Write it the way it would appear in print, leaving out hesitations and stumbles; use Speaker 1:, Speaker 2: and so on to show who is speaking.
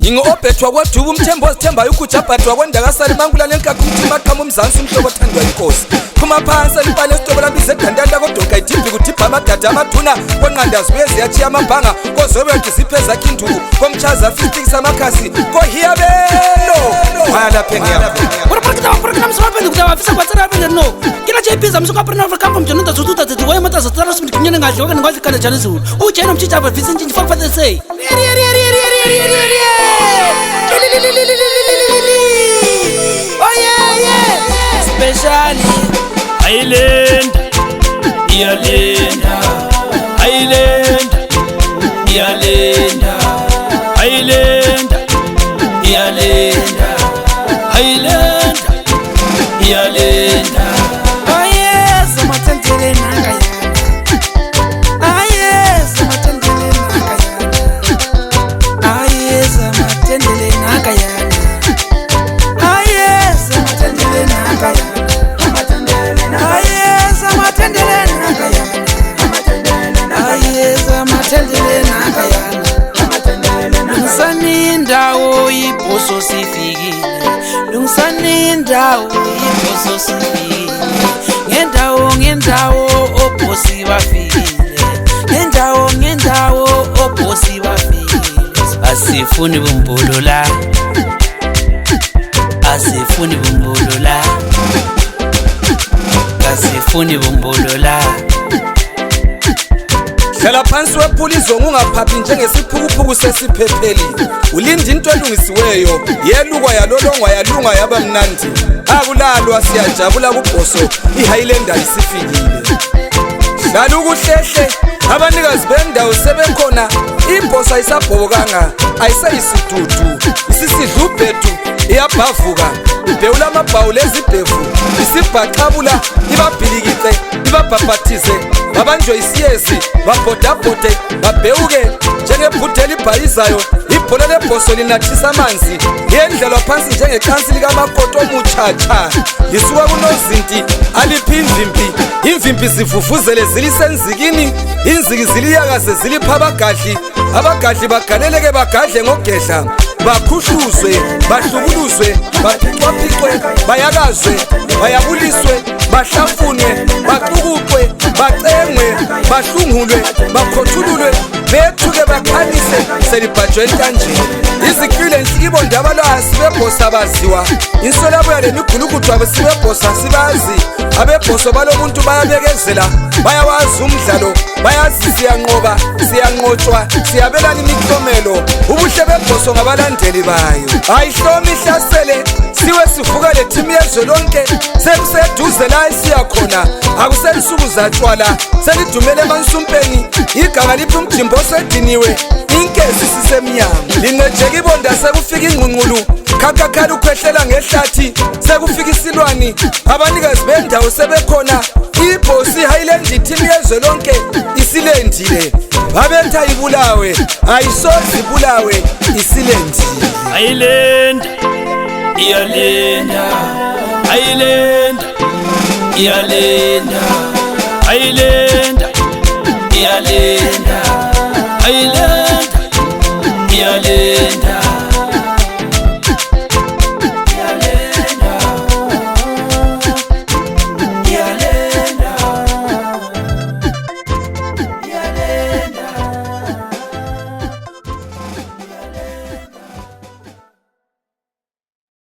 Speaker 1: Obethwa kwaDubu umthembo ozithembayo ukujabhadwa kwendakasali mankula lenkakhu umthimba qhamu umzansi umhlobo othandwa inkosi phuma phansi elipane esitobela bize egandanda kodonga idimbi kudibha amadada amaduna konqandazi uyeziyachiya amabhanga kozobedi ziphe zakhe induku komchaza fistikisa amakhasi kohiyabelo lapha
Speaker 2: Island, Island, Island, Island, Island, Island, Island, Island.
Speaker 3: Oh yes, I'm attending Nagayana. Ah yes, I'm attending Nagayana. Ah yes, I'm attending Nagayana. Ah yes, I'm attending Nagayana. Lungisanindawo ibhoso sifikile, lungisanindawo ibhoso sifikile, ngendawo obhosi bafikile, ngendawo obhosi bafikile. Asifuni bumbulula, asifuni bumbulula, asifuni bumbulula.
Speaker 1: Hlala phansi wephulizo ungaphaphi njengesiphukuPhuku sesiphepheli ulinda into elungisiweyo yelukwa yalolongwa yalunga yaba mnandi akulalwa siyajabula kubhoso iHighlander isifikile hlala ukuhlehle abanikazi bendawo sebekhona ibhoso ayisabhokanga ayisayisidudu isisidla ubhedu iyabhavuka ibhewula amabhawu lezibhevu isibhaqabula ibabhilikice ibabhabhathize babanjwe isiyezi babhodabhode babhewuke njengebhudela ibhayizayo ibhola lebhoso linathisa amanzi yendlelwa phansi njengecansi likamakoti omutshatsha lisuka kunozinti aliphi imvimpi zivuvuzele zilisenzikini inziki ziliyakaze zilipha abagadli bagaleleke bagadle ngogedla bakhuhluzwe bahlukuluzwe baphicwaphicwe bayakazwe bayabuliswe bahlafunwe baqukupwe bacengwe bahlungulwe bakhothululwe bethuke bakhalise selibhajwe entanjeni izikwile nhlikibo ndabalwasi bebhosa baziwa insolabuya lemigulukudu abesibebhosa sibazi abebhoso balomuntu bayabekezela bayawazi umdlalo bayazi siyanqoba siyanqotshwa siyabelana imiklomelo ubuhle bebhoso ngabalandeli bayo ayihlomi ihlasele siwe sivuka le team yezwe lonke sekuseduze la siyakhona akusensuku zatshwala selidumele emansumpeni iganga liphi umjimbo osediniwe inkezi sisemnyama lincejeka ibonda sekufika ingqungqulu khakakhala ukhwehlela ngehlathi sekufika isilwani abanikazi bendawo sebekhona ibhosi iHighland team yezwe lonke isilendile babetha ibulawe ayisozi ibulawe isilendile
Speaker 2: Island, Island, Island, Island, Island, Island, Island, Island.